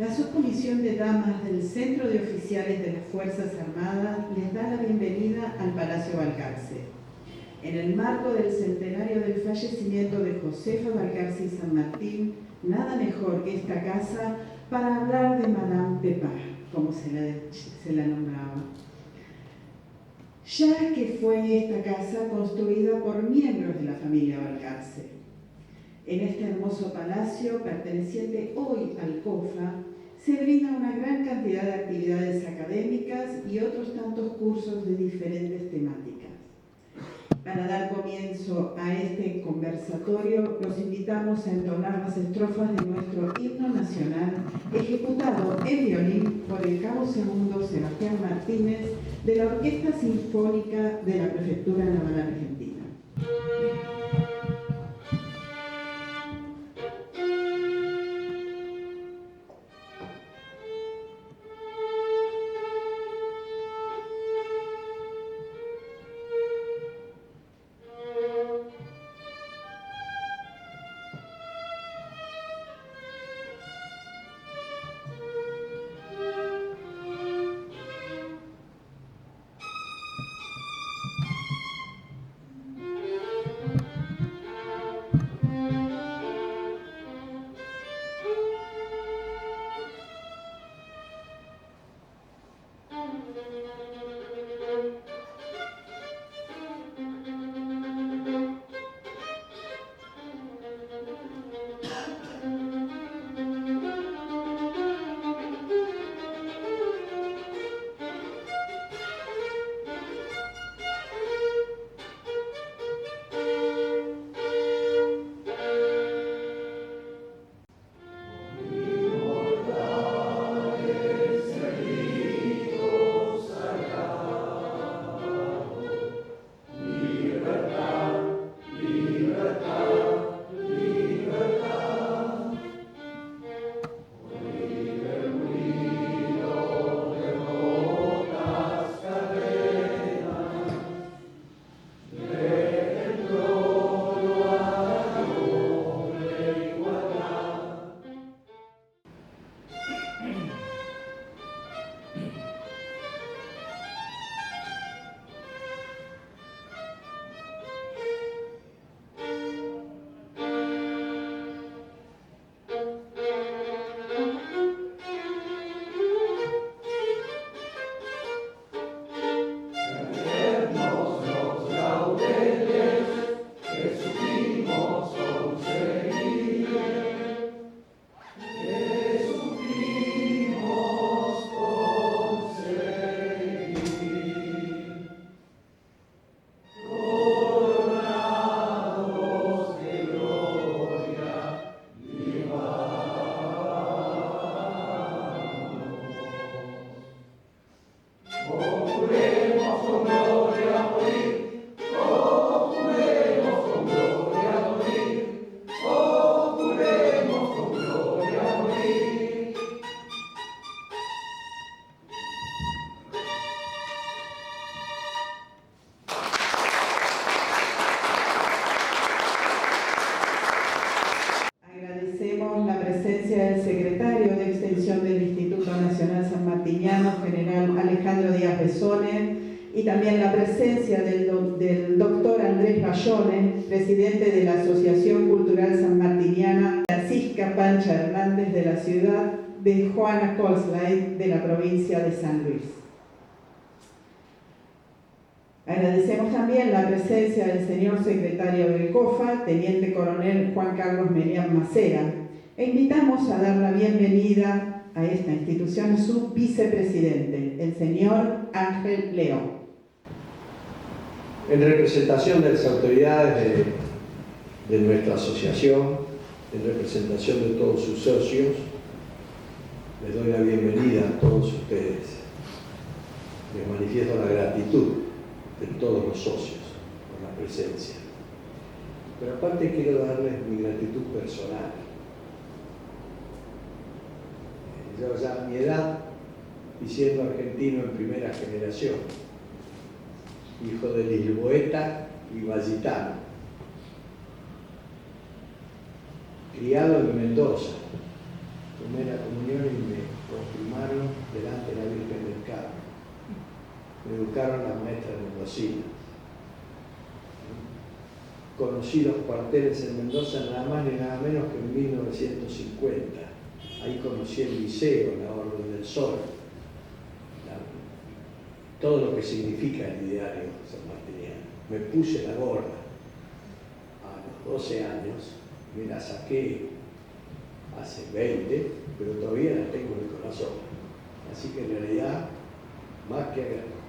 La Subcomisión de Damas del Centro de Oficiales de las Fuerzas Armadas les da la bienvenida al Palacio Balcarce. En el marco del centenario del fallecimiento de Josefa Balcarce y San Martín, nada mejor que esta casa para hablar de Madame Pepa, como se la nombraba. Ya que fue esta casa construida por miembros de la familia Balcarce. En este hermoso palacio, perteneciente hoy al COFA, se brinda una gran cantidad de actividades académicas y otros tantos cursos de diferentes temáticas. Para dar comienzo a este conversatorio, los invitamos a entonar las estrofas de nuestro himno nacional, ejecutado en violín por el cabo segundo Sebastián Martínez, de la Orquesta Sinfónica de la Prefectura Naval Argentina. Del secretario de Extensión del Instituto Nacional Sanmartiniano, general Alejandro Díaz Besone, y también la presencia del doctor Andrés Bayone, presidente de la Asociación Cultural Sanmartiniana, Francisca Pancha Hernández de la ciudad de Juana Colslide de la provincia de San Luis. Agradecemos también la presencia del señor secretario del COFA, teniente coronel Juan Carlos Melián Macera, e invitamos a dar la bienvenida a esta institución a su vicepresidente, el señor Ángel León. En representación de las autoridades de nuestra asociación, en representación de todos sus socios, les doy la bienvenida a todos ustedes. Les manifiesto la gratitud de todos los socios por la presencia. Pero aparte quiero darles mi gratitud personal. Yo ya a mi edad, y siendo argentino en primera generación, hijo de lisboeta y valletano, criado en Mendoza, tomé la comunión y me mano delante de la Virgen del Carmen. Me educaron las maestras mendocinas. Conocí los cuarteles en Mendoza nada más ni nada menos que en 1950. Ahí conocí el liceo, la Orden del Sol, todo lo que significa el ideario sanmartiniano. Me puse la gorra a los 12 años, me la saqué hace 20, pero todavía la tengo en el corazón. Así que en realidad,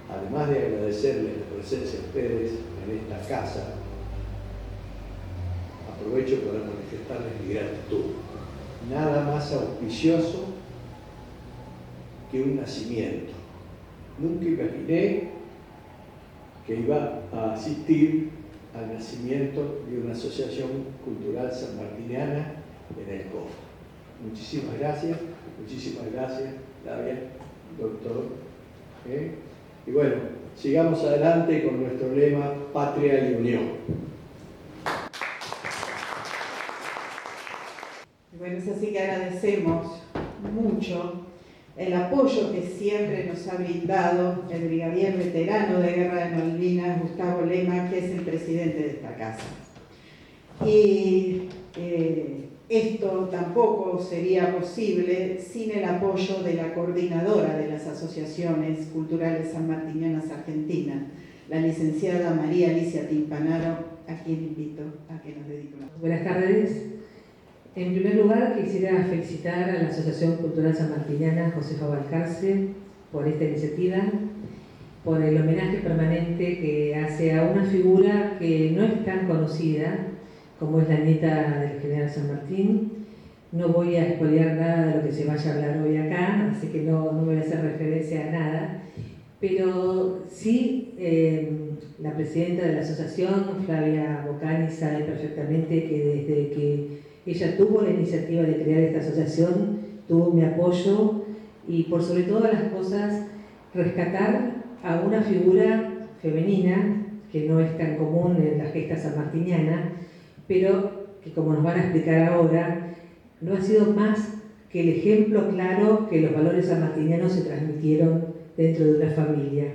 además de agradecerles la presencia de ustedes en esta casa, aprovecho para manifestarles mi gratitud. Nada más auspicioso que un nacimiento. Nunca imaginé que iba a asistir al nacimiento de una asociación cultural sanmartiniana en el COFA. Muchísimas gracias, Flavia, doctor. Y bueno, sigamos adelante con nuestro lema Patria y Unión. Bueno, es así que agradecemos mucho el apoyo que siempre nos ha brindado el brigadier veterano de Guerra de Malvinas, Gustavo Lema, que es el presidente de esta casa. Y esto tampoco sería posible sin el apoyo de la coordinadora de las asociaciones culturales sanmartinianas argentinas, la licenciada María Alicia Timpanaro, a quien invito a que nos dedique una. Buenas tardes. En primer lugar, quisiera felicitar a la Asociación Cultural Sanmartiniana Josefa Balcarce por esta iniciativa, por el homenaje permanente que hace a una figura que no es tan conocida, como es la nieta del general San Martín. No voy a expoliar nada de lo que se vaya a hablar hoy acá, así que no voy a hacer referencia a nada, pero sí la presidenta de la asociación, Flavia Bocani, sabe perfectamente que desde que ella tuvo la iniciativa de crear esta asociación, tuvo mi apoyo y por sobre todas las cosas rescatar a una figura femenina que no es tan común en la gesta sanmartiniana, pero que, como nos van a explicar ahora, no ha sido más que el ejemplo claro que los valores sanmartinianos se transmitieron dentro de una familia.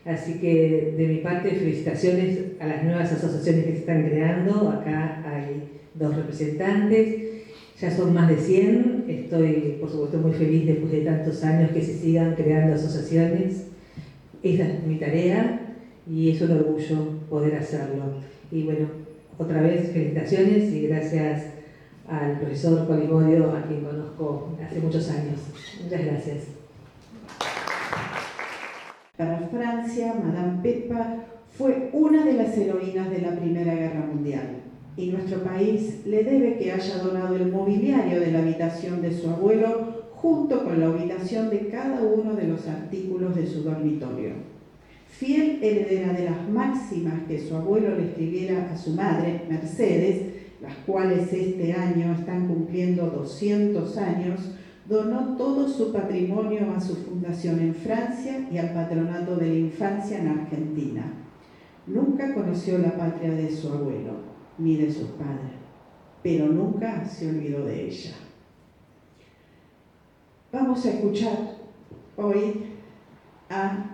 Así que de mi parte, felicitaciones a las nuevas asociaciones que se están creando. Acá hay 2 representantes, ya son más de 100. Estoy, por supuesto, muy feliz después de tantos años que se sigan creando asociaciones. Esa es mi tarea y es un orgullo poder hacerlo. Y bueno, otra vez felicitaciones y gracias al profesor Colimodio, a quien conozco hace muchos años. Muchas gracias. Para Francia, Madame Pepa fue una de las heroínas de la Primera Guerra Mundial y nuestro país le debe que haya donado el mobiliario de la habitación de su abuelo junto con la ubicación de cada uno de los artículos de su dormitorio. Fiel heredera de las máximas que su abuelo le escribiera a su madre, Mercedes, las cuales este año están cumpliendo 200 años, donó todo su patrimonio a su fundación en Francia y al Patronato de la Infancia en Argentina. Nunca conoció la patria de su abuelo, ni de sus padres, pero nunca se olvidó de ella. Vamos a escuchar hoy a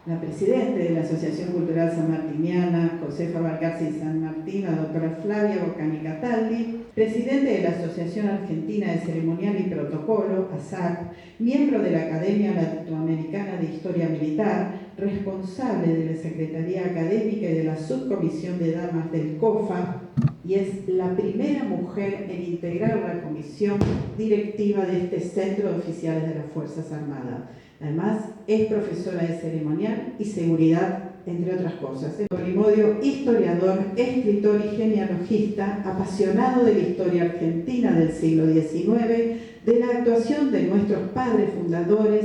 la presidenta de la Asociación Cultural Sanmartiniana, Josefa Balcarce y San Martín, la doctora Flavia Bocani Cataldi, presidente de la Asociación Argentina de Ceremonial y Protocolo, ASAC, miembro de la Academia Latinoamericana de Historia Militar, responsable de la Secretaría Académica y de la Subcomisión de Damas del COFA, y es la primera mujer en integrar la comisión directiva de este Centro de Oficiales de las Fuerzas Armadas. Además, es profesora de ceremonial y seguridad, entre otras cosas. Colimodio, historiador, escritor y genealogista, apasionado de la historia argentina del siglo XIX, de la actuación de nuestros padres fundadores,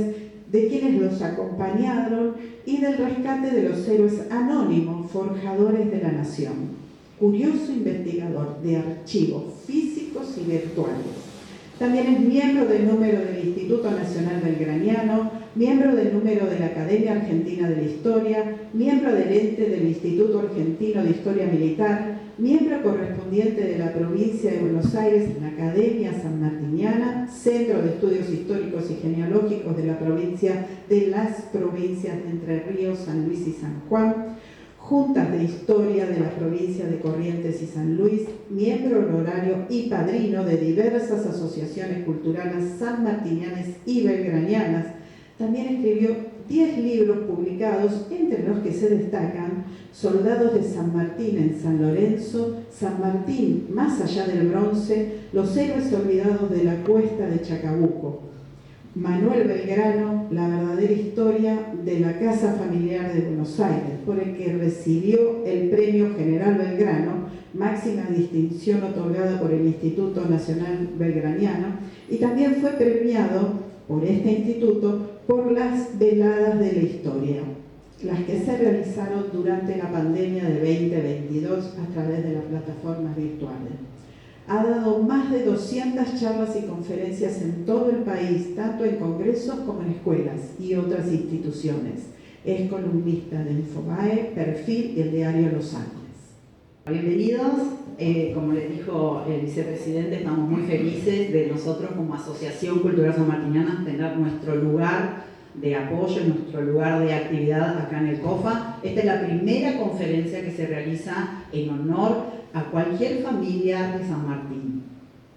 de quienes los acompañaron y del rescate de los héroes anónimos, forjadores de la nación. Curioso investigador de archivos físicos y virtuales. También es miembro del número del Instituto Nacional Belgraniano, miembro del número de la Academia Argentina de la Historia, miembro del ente del Instituto Argentino de Historia Militar, miembro correspondiente de la provincia de Buenos Aires en la Academia Sanmartiniana, Centro de Estudios Históricos y Genealógicos de la provincia de las provincias de Entre Ríos, San Luis y San Juan, Juntas de Historia de la provincia de Corrientes y San Luis, miembro honorario y padrino de diversas asociaciones culturales sanmartinianas y belgranianas. También escribió 10 libros publicados, entre los que se destacan Soldados de San Martín en San Lorenzo, San Martín más allá del bronce, Los héroes olvidados de la cuesta de Chacabuco, Manuel Belgrano, la verdadera historia de la Casa Familiar de Buenos Aires, por el que recibió el Premio General Belgrano, máxima distinción otorgada por el Instituto Nacional Belgraniano, y también fue premiado por este instituto por las Veladas de la Historia, las que se realizaron durante la pandemia de 2022 a través de las plataformas virtuales. Ha dado más de 200 charlas y conferencias en todo el país, tanto en congresos como en escuelas y otras instituciones. Es columnista de Infobae, Perfil y el diario Los Ángeles. Bienvenidos. Como les dijo el vicepresidente, estamos muy felices de nosotros como Asociación Cultural Sanmartiniana tener nuestro lugar de apoyo, nuestro lugar de actividad acá en el COFA. Esta es la primera conferencia que se realiza en honor a cualquier familia de San Martín.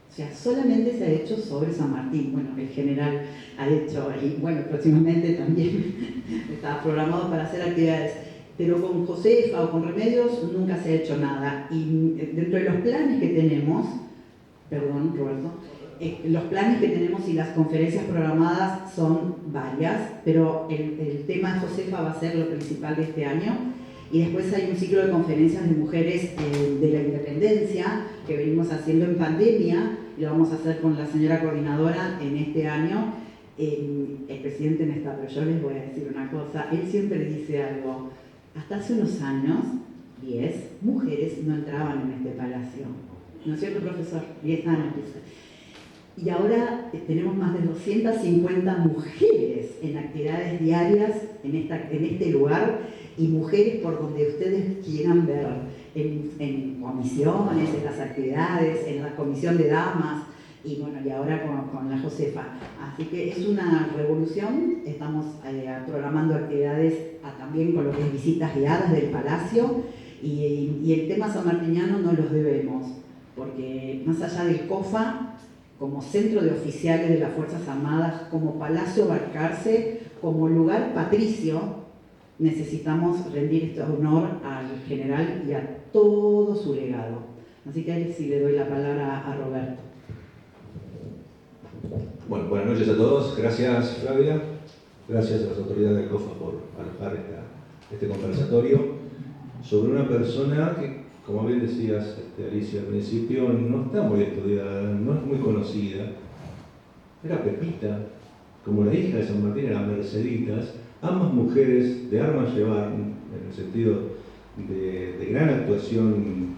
O sea, solamente se ha hecho sobre San Martín. Bueno, el general ha hecho, y bueno, próximamente también está programado para hacer actividades. Pero con Josefa o con Remedios nunca se ha hecho nada. Y dentro de los planes que tenemos, perdón, Roberto, los planes que tenemos y las conferencias programadas son varias, pero el tema de Josefa va a ser lo principal de este año. Y después hay un ciclo de conferencias de mujeres de la independencia que venimos haciendo en pandemia, y lo vamos a hacer con la señora coordinadora en este año. El presidente no está, pero yo les voy a decir una cosa, él siempre dice algo. Hasta hace unos años, 10 mujeres no entraban en este palacio. ¿No es cierto, profesor? 10 años. Y ahora tenemos más de 250 mujeres en actividades diarias en este lugar, y mujeres por donde ustedes quieran ver, en comisiones, en las actividades, en la comisión de damas, y bueno, y ahora con la Josefa. Así que es una revolución. Estamos programando actividades también con lo que es visitas guiadas del palacio, y el tema sanmartiniano no los debemos, porque más allá del COFA, como centro de oficiales de las Fuerzas Armadas, como Palacio Balcarce, como lugar patricio, necesitamos rendir este honor al general y a todo su legado. Así que ahí sí le doy la palabra a Roberto. Bueno, buenas noches a todos. Gracias, Flavia. Gracias a las autoridades del COFA por alojar este conversatorio sobre una persona que, como bien decías, Alicia, al principio, no está muy estudiada, no es muy conocida. Era Pepita, como la hija de San Martín era Merceditas, ambas mujeres de armas llevar, en el sentido de gran actuación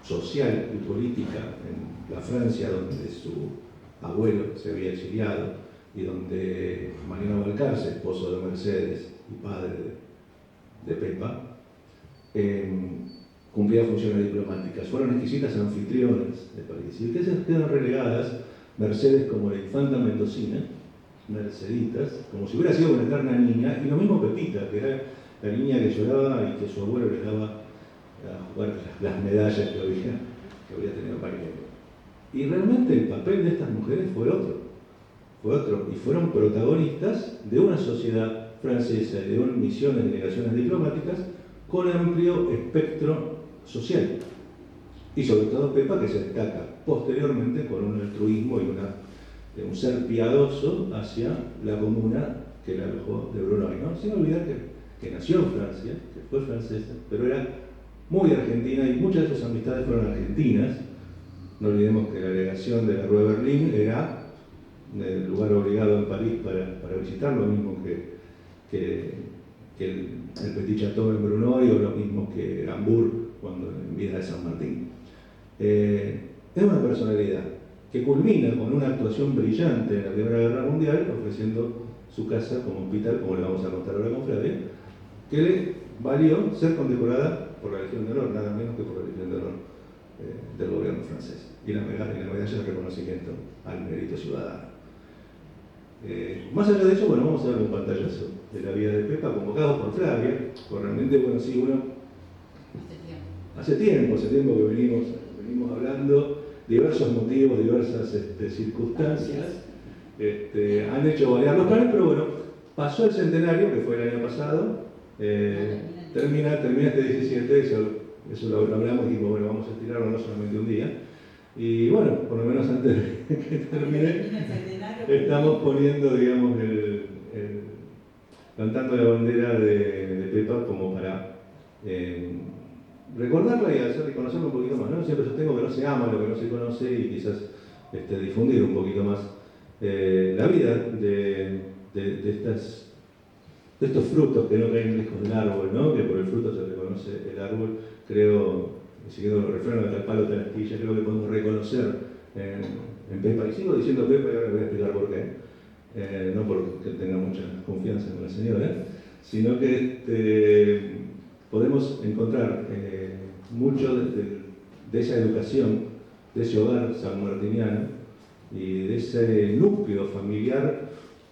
social y política en la Francia, donde su abuelo se había exiliado y donde Mariano Balcarce, esposo de Mercedes y padre de Pepa, cumplía funciones diplomáticas. Fueron exquisitas anfitriones de París. Y ustedes quedan relegadas, Mercedes como la infanta mendocina, Merceditas, como si hubiera sido una eterna niña, y lo mismo Pepita, que era la niña que lloraba y que su abuelo le daba a jugar las medallas que había tenido Mariano. Y realmente el papel de estas mujeres fue otro, y fueron protagonistas de una sociedad francesa y de una misión de delegaciones diplomáticas con amplio espectro social. Y sobre todo Pepa, que se destaca posteriormente con un altruismo y un ser piadoso hacia la comuna que la alojó de Brunoy, ¿no? Sin olvidar que nació en Francia, que fue francesa, pero era muy argentina, y muchas de sus amistades fueron argentinas. No olvidemos que la delegación de la Rue Berlín era el lugar obligado en París para visitar, lo mismo que el Petit Chateau en Brunoy, o lo mismo que Hamburg cuando en vida de San Martín. Es una personalidad que culmina con una actuación brillante en la Primera Guerra Mundial, ofreciendo su casa como hospital, como le vamos a contar ahora con Flavia, que le valió ser condecorada por la Legión de Honor, nada menos que por la Legión de Honor del gobierno francés, y la medalla de reconocimiento al mérito ciudadano. Más allá de eso, bueno, vamos a dar un pantallazo de la vida de Pepa, convocados por Flavia, por realmente, bueno, sí, hace tiempo que venimos hablando, diversos motivos, diversas circunstancias, han hecho variar los planes, pero bueno, pasó el centenario, que fue el año pasado, termina este 17, eso lo hablamos y dijimos, bueno, vamos a estirarlo no solamente un día, y bueno, por lo menos antes de que termine, estamos poniendo, digamos, cantando la bandera de Pepa como para recordarla y hacer conocerla un poquito más, ¿no? Siempre sostengo que no se ama lo que no se conoce y quizás difundir un poquito más la vida de estos frutos que no caen lejos del árbol, ¿no? Que por el fruto se reconoce el árbol. Creo, siguiendo los refranes de Palo de la Astilla, creo que podemos reconocer en Pepa, y sigo diciendo Pepa y ahora voy a explicar por qué, no porque tenga mucha confianza con la señora, sino que podemos encontrar mucho de esa educación, de ese hogar sanmartiniano y de ese núcleo familiar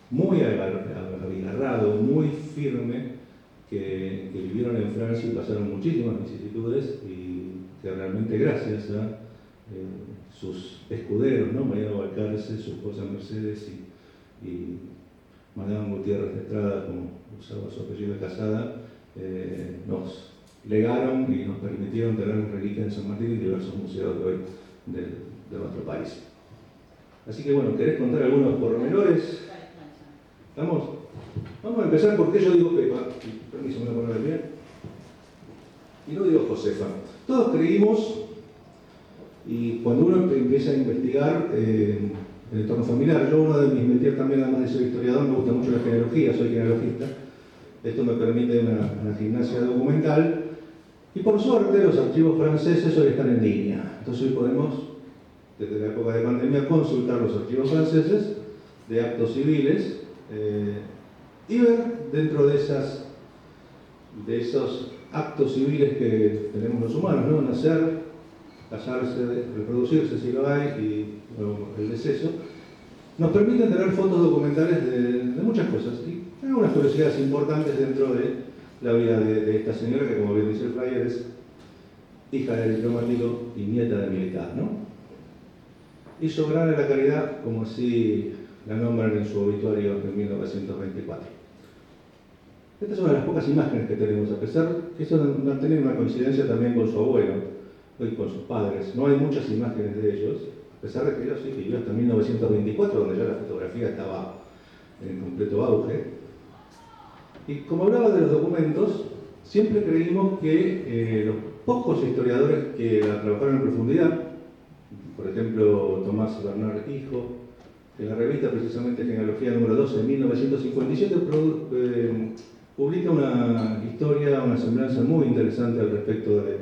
muy agarrado, muy firme, que vivieron en Francia y pasaron muchísimas vicisitudes y que realmente gracias a sus escuderos, ¿no? Mariano Balcarce, su esposa Mercedes y Madame Gutiérrez de Estrada, como usaba su apellido de casada, nos legaron y nos permitieron tener reliquias en San Martín y diversos museos de hoy de nuestro país. Así que bueno, ¿querés contar algunos pormenores? ¿Vamos? Vamos a empezar porque yo digo Pepa, permiso, me voy a poner de pie, y no digo Josefa. Todos creímos, y cuando uno empieza a investigar en el entorno familiar, yo uno de mis metiers también, además de ser historiador, me gusta mucho la genealogía, soy genealogista. Esto me permite una gimnasia documental, y por suerte los archivos franceses hoy están en línea. Entonces hoy podemos, desde la época de pandemia, consultar los archivos franceses de actos civiles y ver dentro de esos actos civiles que tenemos los humanos, ¿no? Nacer, casarse, reproducirse si lo hay, y el deceso, nos permiten tener fotos documentales de muchas cosas. Y algunas curiosidades importantes dentro de la vida de esta señora, que como bien dice el flyer, es hija de diplomático y nieta de militar, ¿no? Hizo gran a la caridad, como así la nombran en su obituario en 1924. Esta es una de las pocas imágenes que tenemos, a pesar que eso no tiene una coincidencia también con su abuelo y con sus padres. No hay muchas imágenes de ellos, a pesar de que ellos sí vivió hasta 1924, donde ya la fotografía estaba en completo auge. Y como hablaba de los documentos, siempre creímos que los pocos historiadores que la trabajaron en profundidad, por ejemplo Tomás Bernard Hijo, en la revista precisamente Genealogía número 12 de 1957, publica una historia, una semblanza muy interesante al respecto de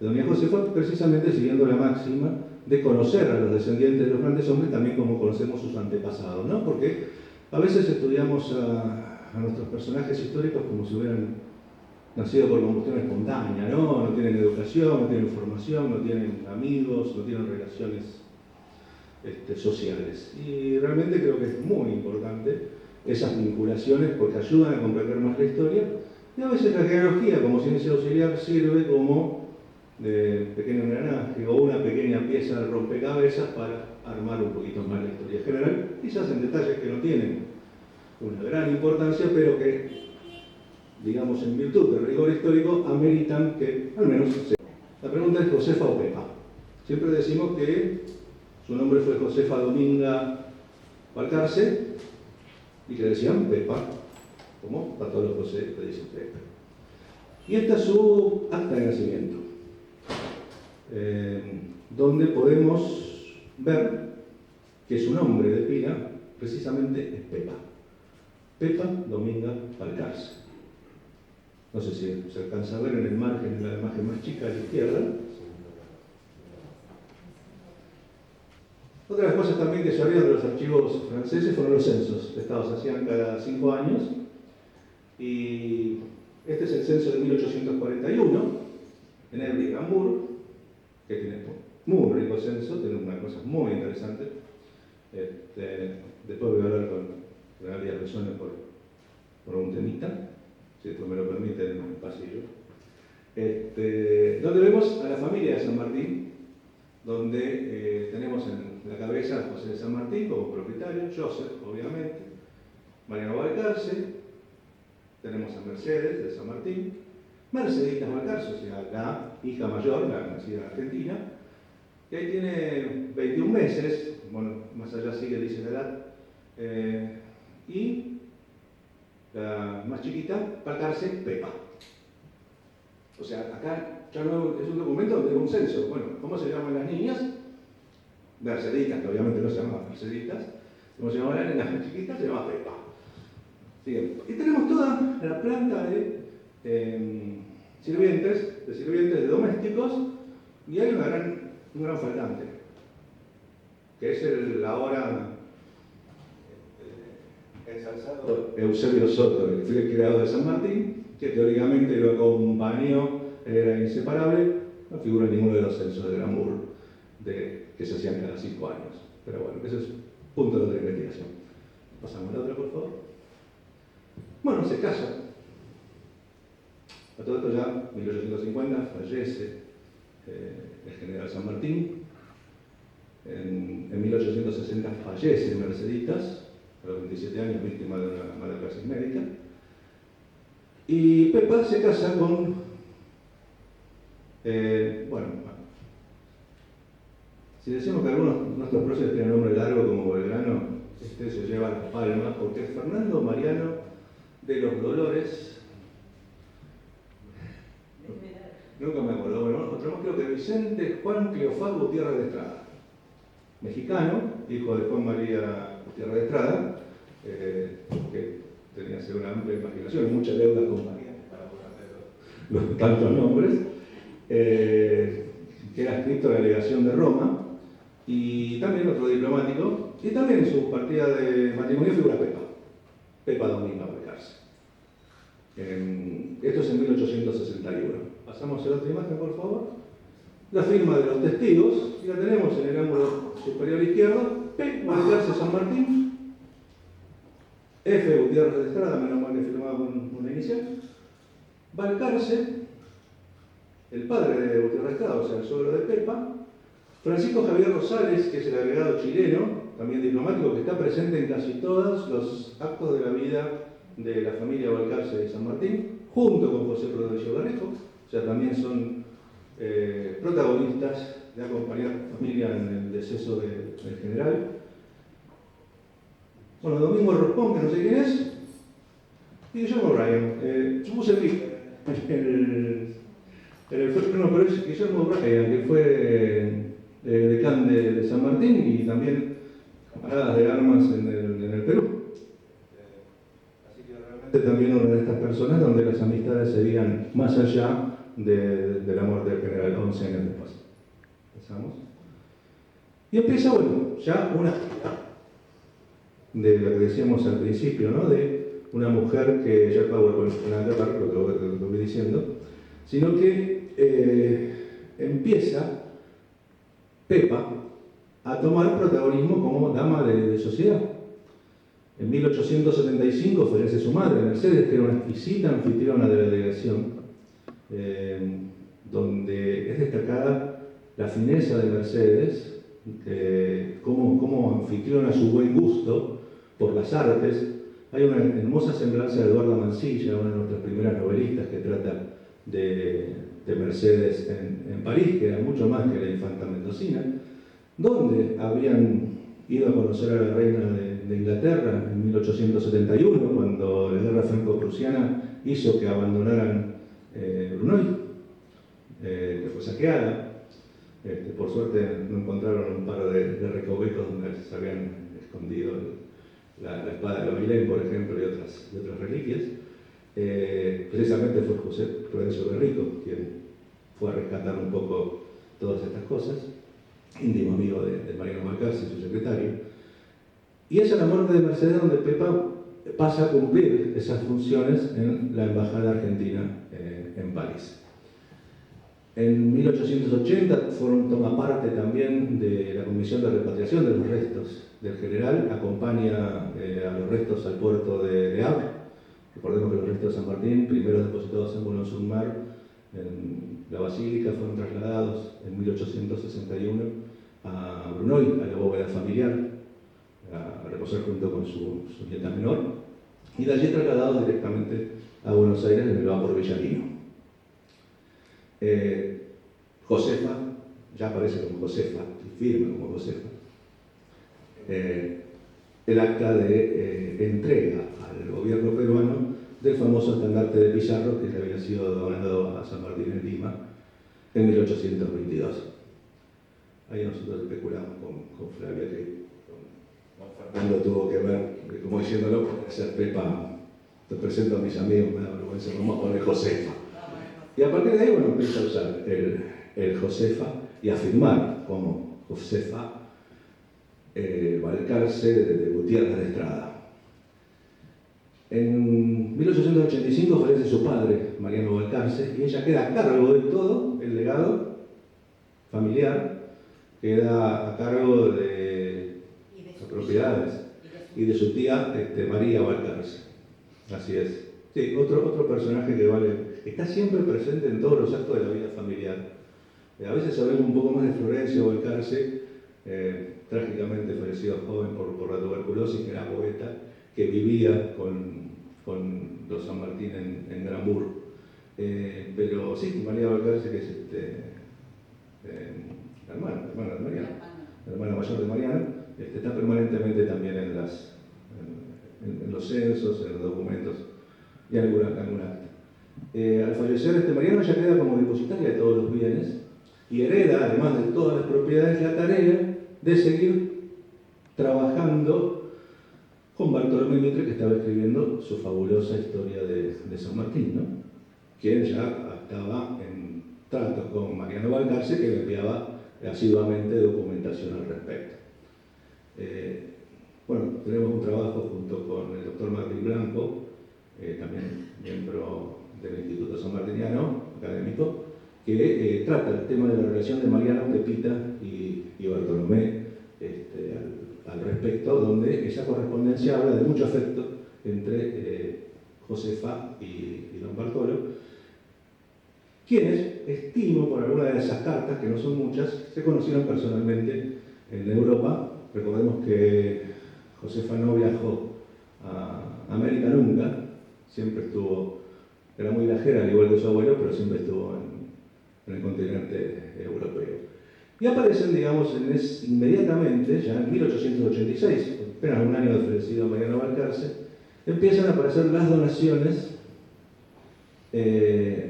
doña Josefa, precisamente siguiendo la máxima de conocer a los descendientes de los grandes hombres también como conocemos sus antepasados, ¿no? Porque a veces estudiamos a nuestros personajes históricos como si hubieran nacido por combustión espontánea, ¿no? No tienen educación, no tienen formación, no tienen amigos, no tienen relaciones sociales. Y realmente creo que es muy importante esas vinculaciones porque ayudan a comprender más la historia, y a veces la genealogía como ciencia auxiliar sirve como pequeño engranaje o una pequeña pieza de rompecabezas para armar un poquito más la historia general, quizás en detalles que no tienen una gran importancia, pero que, digamos, en virtud del rigor histórico, ameritan que al menos se... La pregunta es Josefa o Pepa. Siempre decimos que su nombre fue Josefa Dominga Balcarce y que decían Pepa, como a todos los José le dicen Pepa. Y esta es su acta de nacimiento, donde podemos ver que su nombre de pila precisamente es Pepa. Pepa Dominga Balcarce. No sé si se alcanza a ver en el margen, en la imagen más chica a la izquierda. Otra de las cosas también que se abrieron de los archivos franceses fueron los censos. Estados se hacían cada 5 años y este es el censo de 1841 en Évry y Hamburg, que tiene muy rico censo, tiene una cosa muy interesante. Después voy a hablar con Arias Besone por un temita, si esto me lo permite en el pasillo. Donde vemos a la familia de San Martín, donde tenemos en la cabeza a José de San Martín como propietario, Joseph, obviamente, Mariano Balcarce, tenemos a Mercedes de San Martín, Merceditas Balcarce, o sea, la hija mayor, la nacida en Argentina, que ahí tiene 21 meses, bueno, más allá sigue, dice la edad, y la más chiquita, Balcarce, Pepa. O sea, acá ya no es un documento de un censo. Bueno, ¿cómo se llaman las niñas? Merceditas, que obviamente no se llamaban Merceditas. ¿Cómo se llamaban las nenas chiquitas? Se llama Pepa. Bien. Y tenemos toda la planta de sirvientes, de domésticos, y hay un gran faltante, que es el ahora ensalzado Eusebio Soto, el criado de San Martín, que teóricamente lo acompañó, era inseparable, no figura en ninguno de los censos de Namur que se hacían cada 5 años. Pero bueno, ese es punto de otra investigación. Pasamos a la otra, por favor. Bueno, se casa. A todo esto ya, 1850, fallece el general San Martín. En 1860 fallece Merceditas, a los 27 años, víctima de una mala crisis médica. Y Pepa se casa con, si decimos que algunos de nuestros próceres tienen nombre largo como Belgrano, este se lleva las palmas porque es Fernando Mariano de los Dolores. Nunca me acuerdo. Bueno, otro más creo que Vicente Juan Cleofás Gutiérrez de Estrada, mexicano, hijo de Juan María Gutiérrez de Estrada, que tenía una amplia imaginación y mucha deuda con María para poner los tantos nombres, que era escrito en la legación de Roma, y también otro diplomático, y también en su partida de matrimonio figura Pepa Dominga Balcarce. Esto es en 1861. Pasamos a la otra imagen, por favor. La firma de los testigos, y la tenemos en el ángulo superior izquierdo, P. Balcarce San Martín, F. Gutiérrez de Estrada, menos mal que firmaba con una inicial. Balcarce, el padre de Gutiérrez de Estrada, o sea, el suegro de Pepa. Francisco Javier Rosales, que es el agregado chileno, también diplomático, que está presente en casi todos los actos de la vida de la familia Balcarce de San Martín, junto con José Prudencio Garrejo, o sea, también son protagonistas de acompañar a la familia en el deceso del general. Bueno, Domingo Rospón, que no sé quién es, y Guillermo Bryan. Yo puse pero es Guillermo Bryan, que fue decán de San Martín y también camaradas de armas en el Perú. Así que realmente también una de estas personas donde las amistades seguían más allá de la muerte del general 11 años después. Empezamos. Y empieza, bueno, ya una de lo que decíamos al principio, ¿no? De una mujer que ya acabo con la guerra, lo que voy diciendo, sino que empieza Pepa a tomar protagonismo como dama de sociedad. En 1875 fallece su madre, Mercedes, que era una exquisita anfitriona de la delegación, donde es destacada la fineza de Mercedes, cómo anfitriona su buen gusto por las artes. Hay una hermosa semblanza de Eduarda Mansilla, una de nuestras primeras novelistas, que trata de Mercedes en París, que era mucho más que la infanta mendocina, donde habían ido a conocer a la reina de Inglaterra en 1871, cuando la guerra franco-prusiana hizo que abandonaran Brunei, que fue saqueada. Por suerte no encontraron un par de recovecos donde se habían escondido la espada de Babilén, por ejemplo, y otras reliquias. Precisamente fue José Prudencio Garrico quien fue a rescatar un poco todas estas cosas. íntimo amigo de Mariano Balcarce, su secretario. Y es a la muerte de Mercedes donde Pepa pasa a cumplir esas funciones en la Embajada Argentina en París. En 1880 toma parte también de la Comisión de Repatriación de los Restos del General, acompaña a los restos al puerto de Havre. Recordemos que los restos de San Martín, primero depositados en Boulogne-sur-Mer, en la Basílica, fueron trasladados en 1861 a Brunoy, a la bóveda familiar, a reposar junto con su nieta menor, y de allí trasladados directamente a Buenos Aires en el vapor Villarino. Josefa, ya aparece como Josefa, y firma como Josefa, el acta de entrega al gobierno peruano del famoso estandarte de Pizarro que le había sido donado a San Martín en Lima en 1822. Ahí nosotros especulamos con Flavia que Fernando tuvo que ver, como diciéndolo, puede ser Pepa, te presento a mis amigos, me da vergüenza, vamos a poner Josefa. Y a partir de ahí, bueno, empieza a usar el Josefa y a firmar como Josefa Balcarce de Gutiérrez de Estrada. En 1885 fallece su padre, Mariano Balcarce, y ella queda a cargo de todo el legado familiar, queda a cargo de las propiedades y de su tía María Balcarce. Así es. Sí, otro personaje que está siempre presente en todos los actos de la vida familiar. A veces sabemos un poco más de Florencio Balcarce, trágicamente fallecido joven por la tuberculosis, que era poeta, que vivía con los San Martín en Granburg. Pero sí, María Balcarce, que es la hermana mayor de Mariano, está permanentemente también en los censos, en los documentos y alguna acta. Al fallecer Mariano ya queda como depositaria de todos los bienes y hereda, además de todas las propiedades, la tarea de seguir trabajando con Bartolomé Mitre, que estaba escribiendo su fabulosa historia de San Martín, ¿no? Quien ya estaba en tratos con Mariano Balcarce, que le enviaba asiduamente documentación al respecto. Bueno, tenemos un trabajo junto con el doctor Martín Blanco, también miembro del Instituto Sanmartiniano académico, que trata el tema de la relación de Mariano, Pepita y Bartolomé al respecto, donde esa correspondencia habla de mucho afecto entre Josefa y don Bartolo, quienes, estimo por alguna de esas cartas, que no son muchas, se conocieron personalmente en Europa. Recordemos que Josefa no viajó a América nunca, siempre era muy viajera, al igual que su abuelo, pero siempre estuvo en el continente europeo. Y aparecen, digamos, inmediatamente, ya en 1886, apenas un año de fallecido Mariano Balcarce, empiezan a aparecer las donaciones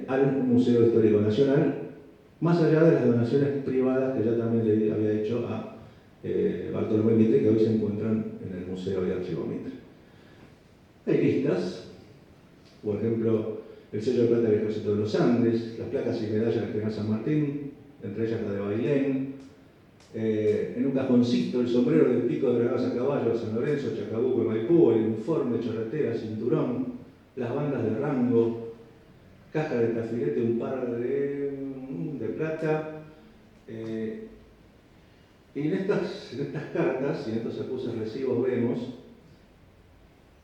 al Museo Histórico Nacional, más allá de las donaciones privadas que ya también le había hecho a Bartolomé Mitre, que hoy se encuentran en el Museo y Archivo Mitre. Hay listas, por ejemplo, el sello de plata del Ejército de los Andes, las placas y medallas del General San Martín, entre ellas la de Bailén, en un cajoncito el sombrero del Pico de Bravas a caballo de San Lorenzo, Chacabuco y Maipú, el uniforme, chorretera, cinturón, las bandas de rango, caja de tafilete, un par de plata. Y en estas cartas y en estos acusados recibos vemos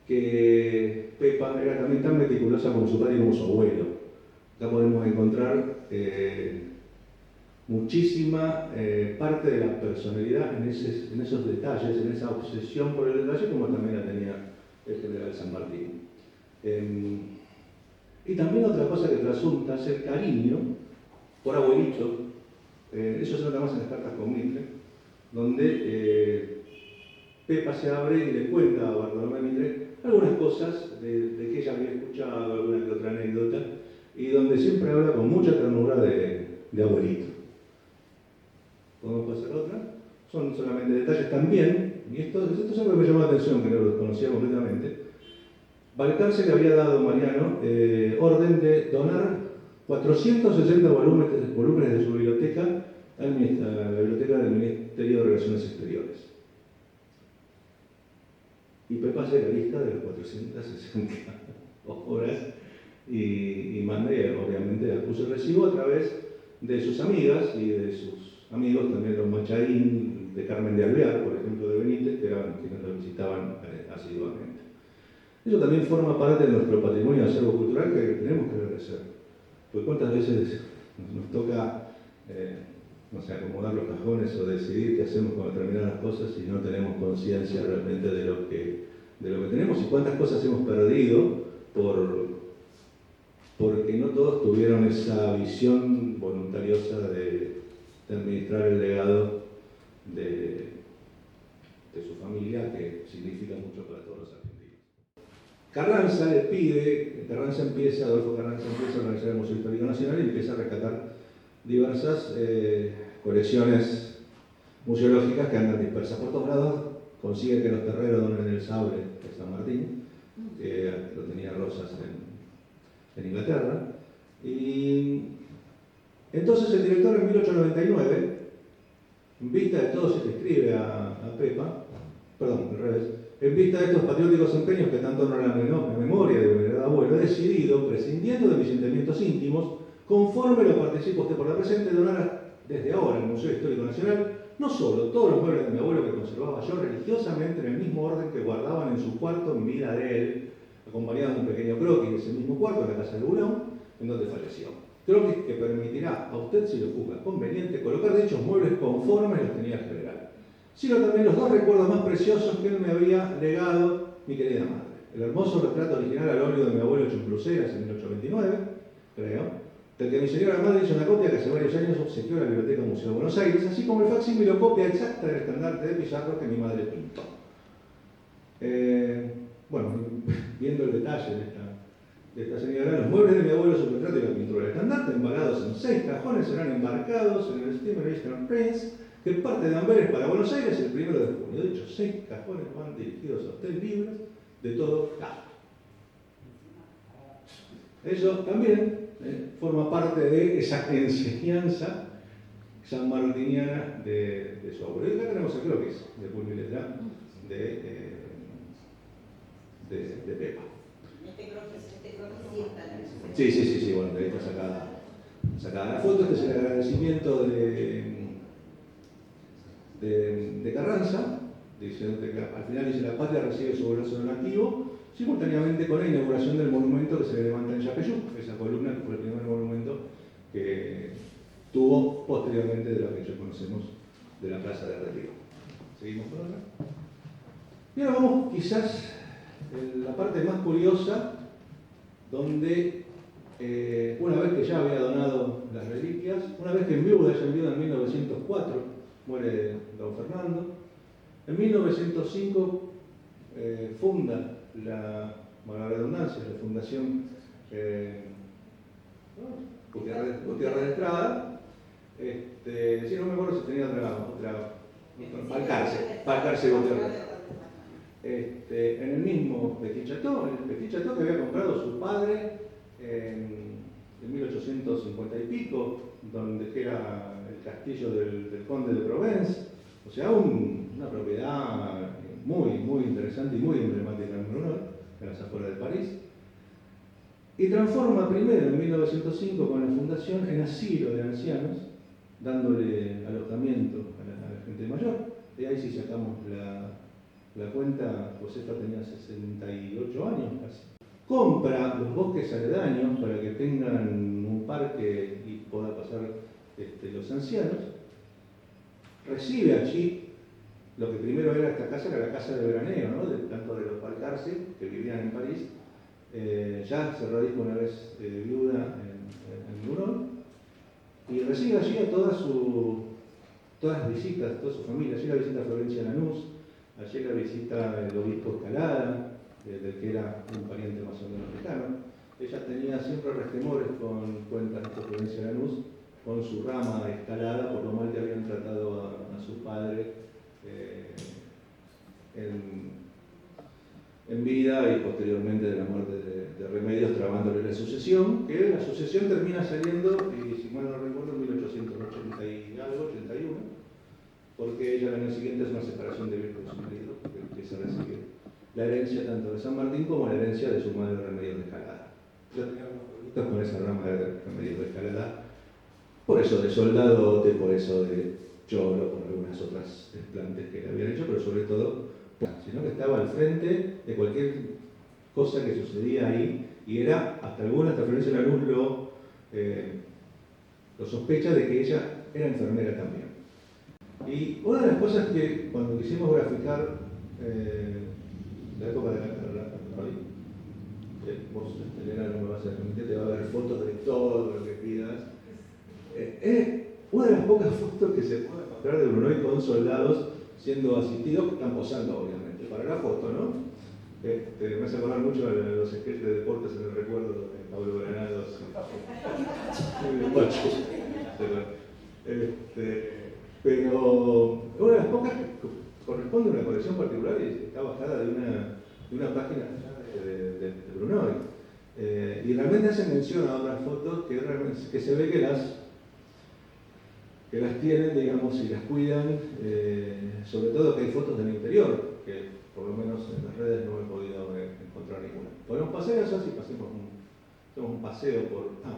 que Pepa era también tan meticulosa como su padre y como su abuelo. Acá podemos encontrar muchísima parte de la personalidad en esos detalles, en esa obsesión por el detalle, como también la tenía el general San Martín. Y también otra cosa que trasunta es el cariño por abuelito. Eso se nota más en las cartas con Mitre, donde Pepa se abre y le cuenta a Bartolomé Mitre algunas cosas de que ella había escuchado, alguna que otra anécdota, y donde siempre habla con mucha ternura de abuelito. ¿Podemos pasar a otra? Son solamente detalles también, y esto es algo que me llamó la atención, que no lo conocía completamente. Balcarce le había dado a Mariano orden de donar 460 volúmenes de su biblioteca a la biblioteca del Relaciones Exteriores. Y Pepa hace la lista de las 460 obras y mandé, obviamente, acuse recibo a través de sus amigas y de sus amigos, también los Machaín, de Carmen de Alvear, por ejemplo, de Benítez, que eran quienes lo visitaban asiduamente. Eso también forma parte de nuestro patrimonio de acervo cultural que tenemos que agradecer. Porque cuántas veces nos toca, no sé, acomodar los cajones o decidir qué hacemos con determinadas cosas y no tenemos conciencia realmente de lo que tenemos y cuántas cosas hemos perdido porque no todos tuvieron esa visión voluntariosa de administrar el legado de su familia, que significa mucho para todos los argentinos. Carranza Adolfo Carranza empieza a organizar el Museo Histórico Nacional y empieza a rescatar diversas colecciones museológicas que andan dispersas por todos lados. Consigue que los terreros donen el sable de San Martín, que lo tenía Rosas en Inglaterra. Y entonces el director en 1899, en vista de todo se le escribe a Pepa, perdón, al revés, en vista de estos patrióticos empeños que tanto honran la memoria de mi venerado abuelo, he decidido, prescindiendo de mis sentimientos íntimos, conforme lo participo usted por la presente, donar desde ahora al Museo Histórico Nacional no solo todos los muebles de mi abuelo que conservaba yo religiosamente en el mismo orden que guardaban en su cuarto en vida de él, acompañado de un pequeño croquis de ese mismo cuarto en la casa de Burón, en donde falleció. Croquis que permitirá a usted, si lo juzga conveniente, colocar dichos muebles conforme los tenía el general, sino también los dos recuerdos más preciosos que él me había legado, mi querida madre. El hermoso retrato original al óleo de mi abuelo Chumbluceras en 1829, creo, del que mi señora madre hizo una copia que hace varios años obsequió a la Biblioteca Museo de Buenos Aires, así como el facsímil o copia exacta del estandarte de Pizarro que mi madre pintó. Bueno, viendo el detalle de esta señora, los muebles de mi abuelo, su retrato y la pintura del estandarte, embalados en 6 cajones, serán embarcados en el steamer Eastern Prince, que parte de Amberes para Buenos Aires el 1 de junio. De hecho, 6 cajones van dirigidos a usted libres de todo gasto. Eso también forma parte de esa enseñanza sanmartiniana de su abuelo. Y acá tenemos el croquis de Pulmiletra de Pepa. Este croquis sí está en el Sí, bueno, de ahí está sacada la foto. Este es el agradecimiento de Carranza, diciendo que al final dice: la patria recibe su brazo donativo, simultáneamente con la inauguración del monumento que se le levanta en Yapeyú, esa columna que fue el primer monumento que tuvo posteriormente de lo que ya conocemos de la Plaza de Retiro. ¿Seguimos por acá? Y ahora vamos quizás en la parte más curiosa, donde una vez que ya había donado las reliquias, una vez que en viuda en 1904, muere don Fernando, en 1905 funda la redundancia, la Fundación Gutiérrez de Estrada. Si no me acuerdo si tenía otra Balcarce Gutiérrez. En el mismo Petit Chateau, el Petit Chateau que había comprado su padre en 1850 y pico, donde era el castillo del conde de Provence, o sea, una propiedad muy interesante y muy emblemática en Brunel, en las afueras de París, y transforma primero en 1905 con la fundación en asilo de ancianos, dándole alojamiento a la gente mayor. Y ahí si sacamos la cuenta, Josefa tenía 68 años casi. Compra los bosques aledaños para que tengan un parque y pueda pasar los ancianos. Recibe allí lo que primero era esta casa, era la casa de veraneo, ¿no? Tanto de los Balcarce, que vivían en París. Ya se radica una vez viuda en Burón, y recibe allí a todas las visitas, toda su familia. Allí la visita Florencia Lanús, allí la visita el obispo Escalada, del que era un pariente más o menos lejano. Ella tenía siempre resquemores con cuentas de Florencia Lanús, con su rama Escalada, por lo mal que habían tratado a su padre en vida y posteriormente de la muerte de Remedios, trabándole la sucesión, que la sucesión termina saliendo, y si mal no recuerdo, en 1880 y algo, 81, porque ella el año siguiente hace una separación de bienes con su marido, porque empieza a recibir la herencia tanto de San Martín como la herencia de su madre Remedios de Escalada. Yo tenía unos pueblitos con esa rama de Remedios de Escalada, por eso de soldadote, por eso de cholo, por algunas otras desplantes que le habían hecho, pero sobre todo, sino que estaba al frente de cualquier cosa que sucedía ahí, y era, hasta Florencia Lanús lo sospecha de que ella era enfermera también. Y una de las cosas que cuando quisimos graficar la época de la carrera, vos, Elena, no me vas a permitir, te va a ver fotos de todo lo que pidas. Una de las pocas fotos que se puede encontrar de Brunoy con soldados siendo asistidos, que están posando obviamente para la foto, ¿no? Me hace acordar mucho de los sketches de deportes en el recuerdo de Pablo Granados. Pero una de las pocas que corresponde a una colección particular y está bajada de una página de Brunoy. Y realmente hace mención a otras fotos que se ve que las tienen, digamos, y las cuidan, sobre todo que hay fotos del interior, que por lo menos en las redes no he podido encontrar ninguna. Podemos pasar eso, así hacemos un paseo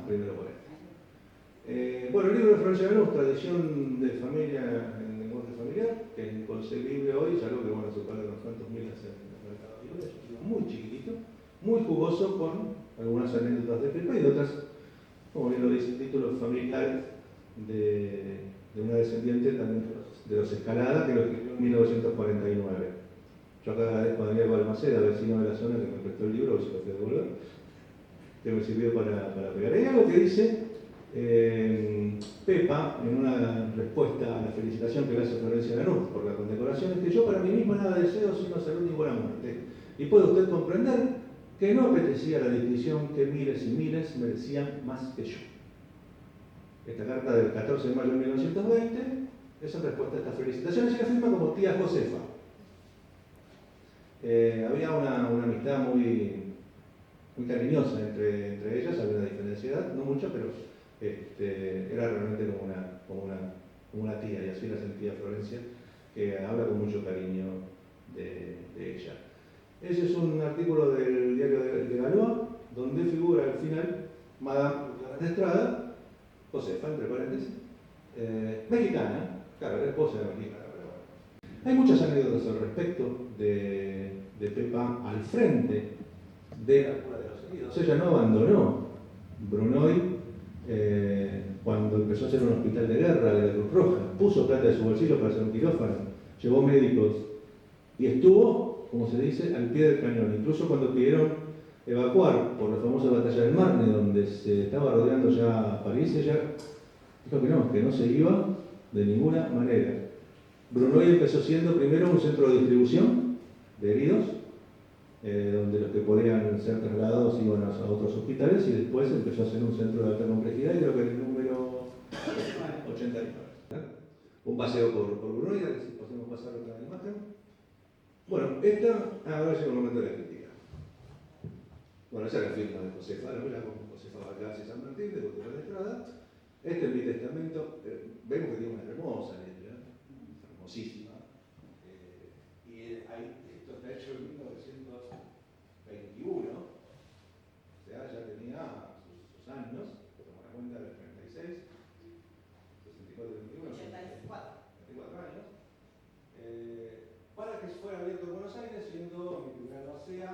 primero por este. Bueno, el libro de Florencia Lanús, Tradición de Familia en lenguaje familiar, que es inconcebible hoy, ya lo que van a superar unos cuantos miles en el mercado libre. Es un libro muy chiquitito, muy jugoso, con algunas anécdotas de Pepa y otras, como bien lo dice el título, familiares de una descendiente también de los Escalada, que lo escribió en 1949. Yo acá agradezco a Daniel Balmaceda, vecino de la zona, que me prestó el libro, a ver si lo fui a devolver, que me sirvió para pegar. Hay algo que dice Pepa, en una respuesta a la felicitación que le hace Florencia Lanús por la condecoración, es que yo para mí mismo nada deseo sino salud y buena muerte. Y puede usted comprender que no apetecía la distinción que miles y miles merecían más que yo. Esta carta del 14 de mayo de 1920 es en respuesta a estas felicitaciones y la firma como tía Josefa. Había una amistad muy cariñosa entre ellas, había una diferencia de edad, no mucha, pero era realmente como una tía, y así la sentía Florencia, que habla con mucho cariño de ella. Ese es un artículo del diario de Galois, donde figura al final Madame de Estrada, Josefa, entre paréntesis, mexicana, claro, era esposa de mexicana, pero bueno. Hay muchas anécdotas al respecto de Pepa al frente de la cura de los heridos. Ella no abandonó Brunoy cuando empezó a hacer un hospital de guerra de la Cruz Roja, puso plata de su bolsillo para hacer un quirófano, llevó médicos y estuvo, como se dice, al pie del cañón. Incluso cuando pidieron evacuar por la famosa batalla del Marne, donde se estaba rodeando ya París, ella dijo que no se iba de ninguna manera. Brunoy empezó siendo primero un centro de distribución de heridos, donde los que podían ser trasladados iban a otros hospitales, y después empezó a ser un centro de alta complejidad, y creo que el número 89. Un paseo por Brunoy, si podemos pasar otra imagen. Bueno, ahora llega el momento de la crítica. Bueno, esa es la firma de Josefa, la con Josefa Balcarce y San Martín, de Cultural de Estrada. Este es mi testamento. Vemos que tiene una hermosa letra, hermosísima. Y esto está hecho en 1921, o sea, ya tenía sus años, tomamos la cuenta del 36, 64, 21, 24 años. Para que fuera abierto en Buenos Aires, siendo mi primer bacea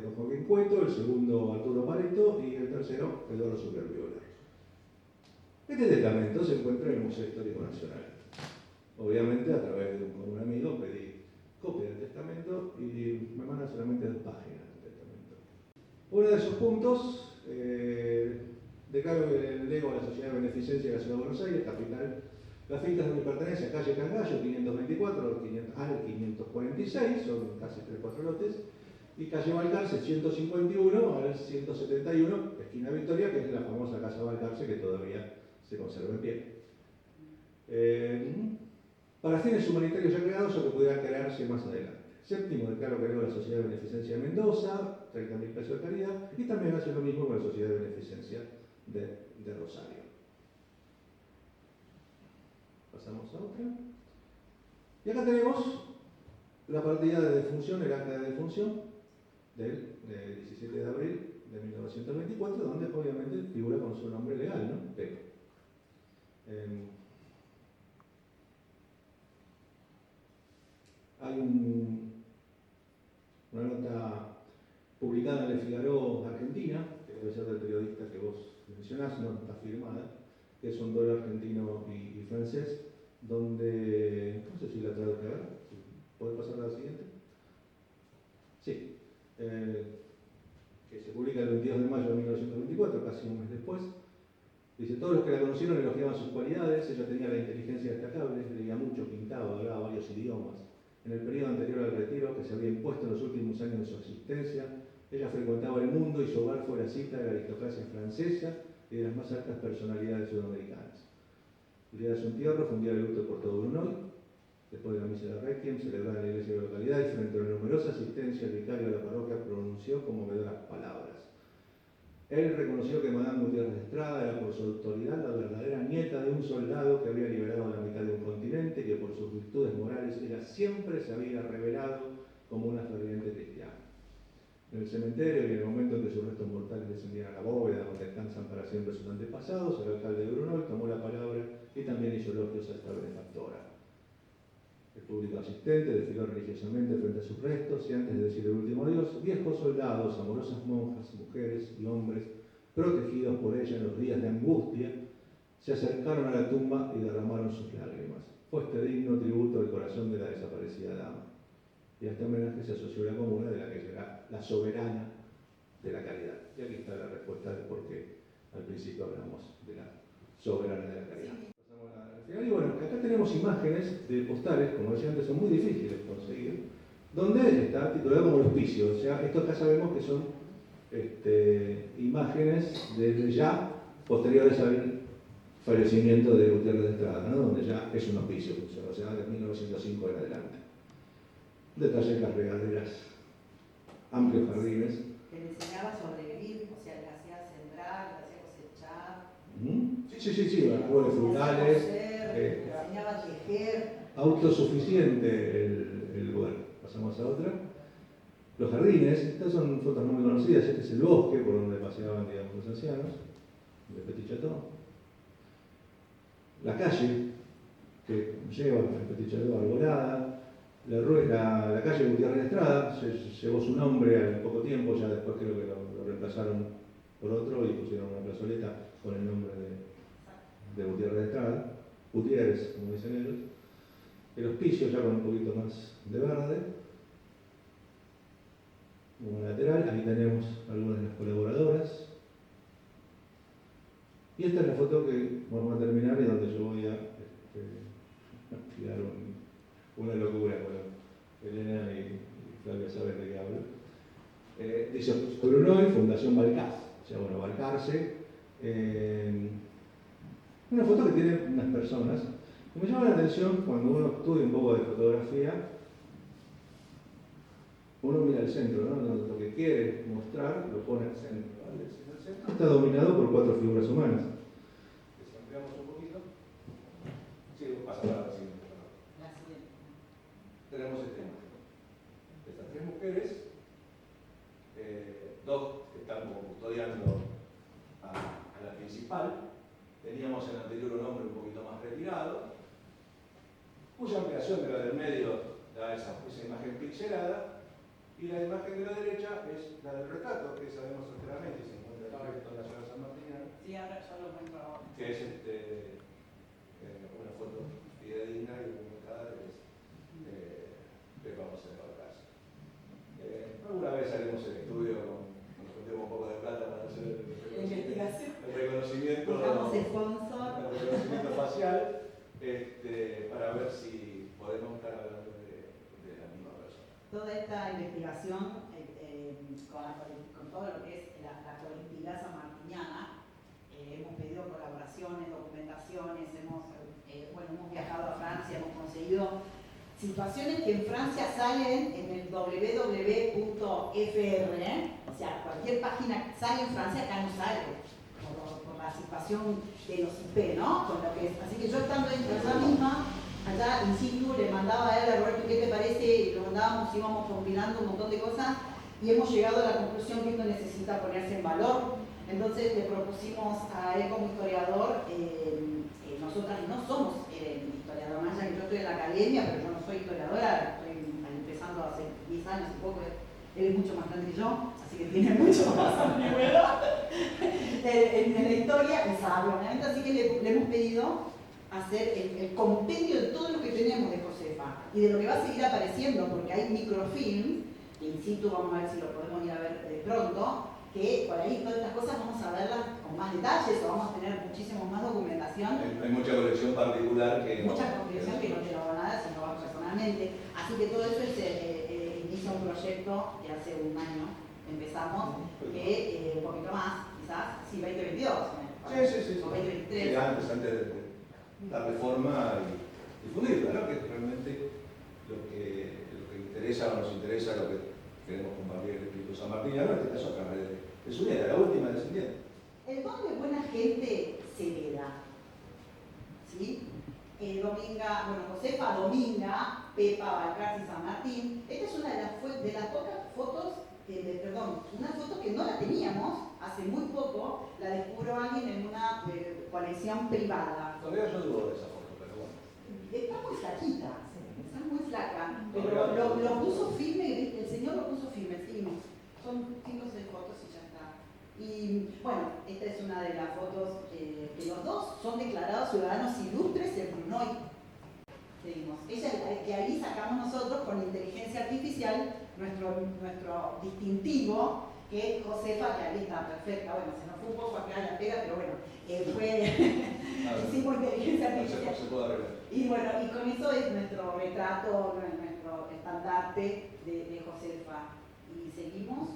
don Joaquín Cueto, el segundo Arturo Pareto y el tercero Eduardo Superviola. Este testamento se encuentra en el Museo Histórico Nacional. Obviamente, a través de un amigo pedí copia del testamento y me mandan solamente 2 páginas del testamento. Uno de esos puntos, declaro el lego a la Sociedad de Beneficencia de la Ciudad de Buenos Aires, capital. Las fincas de mi pertenencia, calle Cangallo, 524 al 546, son casi 3-4 lotes, y calle Balcarce, 151 al 171, esquina Victoria, que es la famosa casa Balcarce que todavía se conserva en pie. Para fines humanitarios ya creados o que pudieran crearse más adelante. Séptimo, declaro que la Sociedad de Beneficencia de Mendoza, 30.000 pesos de caridad, y también hace lo mismo con la Sociedad de Beneficencia de Rosario. Pasamos a otra. Y acá tenemos la partida de defunción, el acta de defunción del 17 de abril de 1924, donde obviamente figura con su nombre legal, ¿no? Pepe. Hay una nota publicada en El Figaro Argentina, que debe ser del periodista que vos mencionás, no está firmada, que es un dólar argentino y francés, donde, no sé si la traduje, a ver, ¿puede pasar a la siguiente? Sí, que se publica el 22 de mayo de 1924, casi un mes después. Dice, todos los que la conocieron elogiaban sus cualidades, ella tenía la inteligencia destacable, leía mucho, pintaba, hablaba varios idiomas. En el periodo anterior al retiro, que se había impuesto en los últimos años de su existencia, ella frecuentaba el mundo y su hogar fue la cita de la aristocracia francesa y de las más altas personalidades sudamericanas. El día de su entierro fue un día de luto por todo Brunoi. Después de la misa de Requiem, celebrada en la iglesia de la localidad y frente a la numerosa asistencia, el vicario de la parroquia pronunció conmovedoras palabras. Él reconoció que Madame Gutiérrez de Estrada era por su autoridad la verdadera nieta de un soldado que había liberado la mitad de un continente y que por sus virtudes morales ella siempre se había revelado como una ferviente cristiana. En el cementerio y en el momento en que sus restos mortales descendían a la bóveda donde descansan para siempre sus antepasados, el alcalde de Brunoi tomó la palabra y también hizo elogios a esta benefactora. El público asistente desfiló religiosamente frente a sus restos y antes de decir el último adiós, viejos soldados, amorosas monjas, mujeres y hombres, protegidos por ella en los días de angustia, se acercaron a la tumba y derramaron sus lágrimas. Fue este digno tributo del corazón de la desaparecida dama. Y a este homenaje se asoció la comuna de la que será la soberana de la caridad. Y aquí está la respuesta de por qué al principio hablamos de la soberana de la caridad. Pasamos al final. Y bueno, acá tenemos imágenes de postales, como decía antes, son muy difíciles de conseguir, donde está titulado como el hospicio. O sea, esto acá sabemos que son imágenes desde ya posteriores al fallecimiento de Gutiérrez de Estrada, ¿no? Donde ya es un hospicio, o sea, de 1905 en adelante. Detalles, las regaderas, amplios jardines. Que le enseñaba a sobrevivir, o sea, le hacía sembrar, le hacía cosechar. Sí, árboles frutales. Le enseñaba a tejer. Autosuficiente el lugar. Pasamos a otra. Los jardines, estas son fotos no muy conocidas, este es el bosque por donde paseaban, digamos, los ancianos, de Petit Chateau. La calle que lleva a Petit Chateau, arbolada. La calle Gutiérrez de Estrada llevó su nombre al poco tiempo, ya después creo que lo reemplazaron por otro y pusieron una plazoleta con el nombre de Gutiérrez de Estrada, Gutiérrez, como dicen ellos. El hospicio ya con un poquito más de verde. Como lateral, ahí tenemos algunas de las colaboradoras. Y esta es la foto que vamos a terminar y donde yo voy a tirar una locura, bueno, Elena y Flavia saben de qué hablo. Dice Brunoi, Fundación Balcarce, o sea, bueno, Balcarce. Una foto que tiene unas personas que me llama la atención cuando uno estudia un poco de fotografía. Uno mira al centro, ¿no? Lo que quiere mostrar lo pone al centro. ¿Vale? El centro está dominado por 4 figuras humanas. Desarrollamos un poquito. Sí, pasa para la siguiente. Tenemos esta imagen. Estas 3 mujeres, 2 que están como custodiando a la principal. Teníamos en el anterior un hombre un poquito más retirado, cuya ampliación de la del medio da esa imagen pixelada, y la imagen de la derecha es la del retrato, que sabemos enteramente, se encuentra acá en la ciudad de San Martiniano. Sí, ahora yo lo muestro ahora. Que es una foto fidedigna y documentada que vamos a evaluar. Alguna vez haremos el estudio, nos juntemos un poco de plata para hacer el reconocimiento, el reconocimiento facial, para ver si podemos estar hablando de la misma persona. Toda esta investigación con todo lo que es la colectividad sanmartiniana, hemos pedido colaboraciones, documentaciones, hemos viajado a Francia, hemos conseguido situaciones que en Francia salen en el www.fr, o sea, cualquier página sale en Francia, acá no sale, por la situación de los IP, ¿no? Con lo que es. Así que yo estando dentro de la misma, allá in situ le mandaba a él a Roberto qué te parece, y lo mandábamos, íbamos combinando un montón de cosas y hemos llegado a la conclusión que esto necesita ponerse en valor. Entonces le propusimos a él como historiador, nosotras no somos historiador, más allá que yo estoy en la academia, pero yo no soy historiadora, estoy empezando hace 10 años un poco, él es mucho más grande que yo, así que tiene mucho más antigüedad en la historia y sabe, obviamente, así que le hemos pedido hacer el compendio de todo lo que tenemos de Josefa y de lo que va a seguir apareciendo, porque hay microfilm, que in situ vamos a ver si lo podemos ir a ver pronto, que por ahí todas estas cosas vamos a verlas con más detalles o vamos a tener muchísimo más documentación. Hay mucha colección particular que Mucha colección que no te lo van a dar, sino va personalmente. Así que todo eso inicia un proyecto que hace un año empezamos, que un poquito más, quizás, sí, 2022. Sí. O 2023. Sí, antes de darle forma y difundirla, ¿no? Que es realmente lo que interesa o nos interesa, lo que queremos compartir el espíritu sanmartiniano, en este caso a través de su nieta, la última descendiente. El don de buena gente se hereda, ¿sí? Josefa, Dominga, Pepa, Balcarce y San Martín. Esta es una de las pocas fotos, una foto que no la teníamos hace muy poco, la descubrió alguien en una colección privada. Todavía yo dudo de esa foto, pero bueno. Está muy flaquita, está muy flaca, pero lo puso firme, el señor lo puso firme, sí, son 5 o 6 fotos y ya está. Y bueno, esta es una de las fotos que los dos son declarados ciudadanos ilustres en Brunoi. Ella es la que ahí sacamos nosotros con inteligencia artificial nuestro distintivo, que es Josefa, que ahí está perfecta. Bueno, se nos fue un poco acá la pega, pero bueno, hicimos inteligencia artificial. Se puede arreglar. Y bueno, y con eso es nuestro retrato, nuestro estandarte de Josefa. Y seguimos.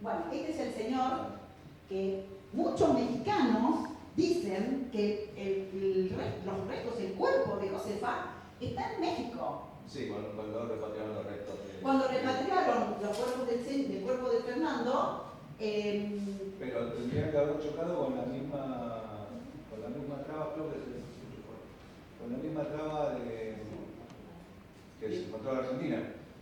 Bueno, este es el señor que muchos mexicanos dicen que los restos, el cuerpo de Josefa está en México. Sí, cuando repatriaron los restos. Cuando repatriaron los cuerpos del cuerpo de Fernando, pero tendrían que haber chocado con la misma traba, creo que con la misma traba que se encontró en Argentina.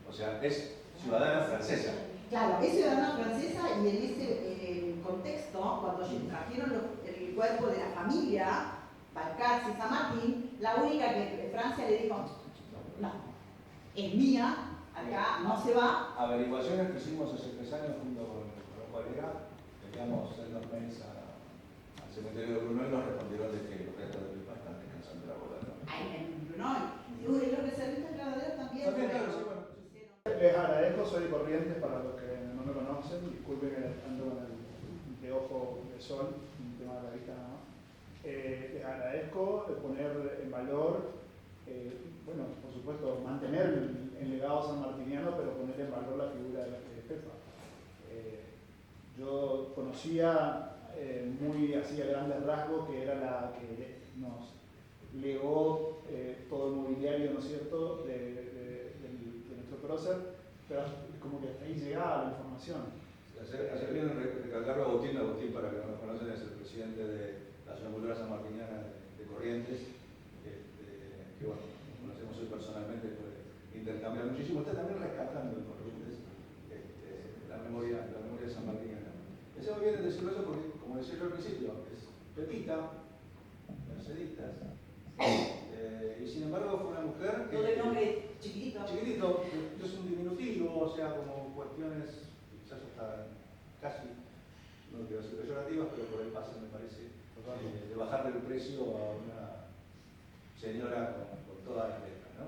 O sea, es ciudadana francesa. Claro, es ciudadana francesa y en ese contexto, cuando trajeron el cuerpo de la familia, Balcarce y San Martín, la única que Francia le dijo, no, es mía, acá no se va. Averiguaciones que hicimos hace 3 años junto con Valera, enviamos en los mails al cementerio de Brunoi y nos respondieron de que los restos de Pipa están descansando en la boda. En Brunoi. Y los reservistas granaderos también. También, claro, sí, bueno. Les agradezco, soy de Corrientes para los que no me conocen, disculpen que ando con el anteojo de sol, un tema de la vista nada más. Les agradezco de poner en valor, bueno, por supuesto, mantener el legado sanmartiniano, pero poner en valor la figura de Pepa. Yo conocía muy así a grandes rasgos que era la que nos legó todo el mobiliario, ¿no es cierto?, de nuestro prócer, pero como que hasta ahí llegaba la información. Hacer bien recalcarlo a Agustín, para que no lo conocen, es el presidente de la Asociación Cultural Sanmartiniana de Corrientes, que bueno, conocemos hoy personalmente, puede intercambiar muchísimo. Está también rescatando en Corrientes la memoria sanmartiniana. Ese muy bien decirlo eso porque, como decía yo al principio, es Pepita, merceditas, y sin embargo fue una mujer que... Todo el nombre chiquitito. Chiquitito, es un diminutivo, o sea, como cuestiones quizás hasta casi, no quiero decir peyorativas, pero por el pase me parece, de bajarle el precio a una señora con todas las letras, ¿no?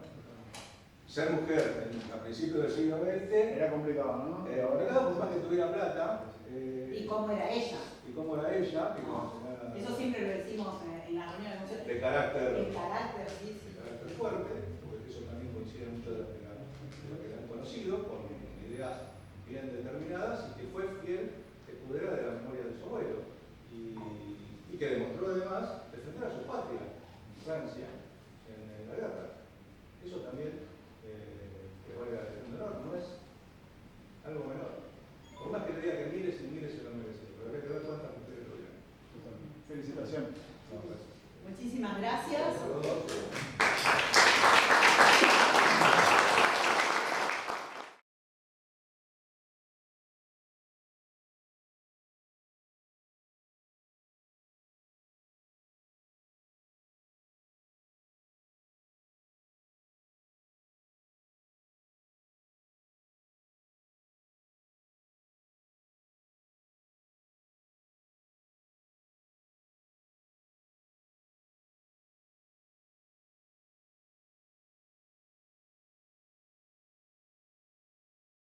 Ser mujer a principios del siglo XX Era complicado, ¿no? era complicado, por más que tuviera plata. ¿Y cómo era ella? Y cómo era ella, que Eso siempre lo decimos en las reuniones. de carácter. El carácter, sí, sí.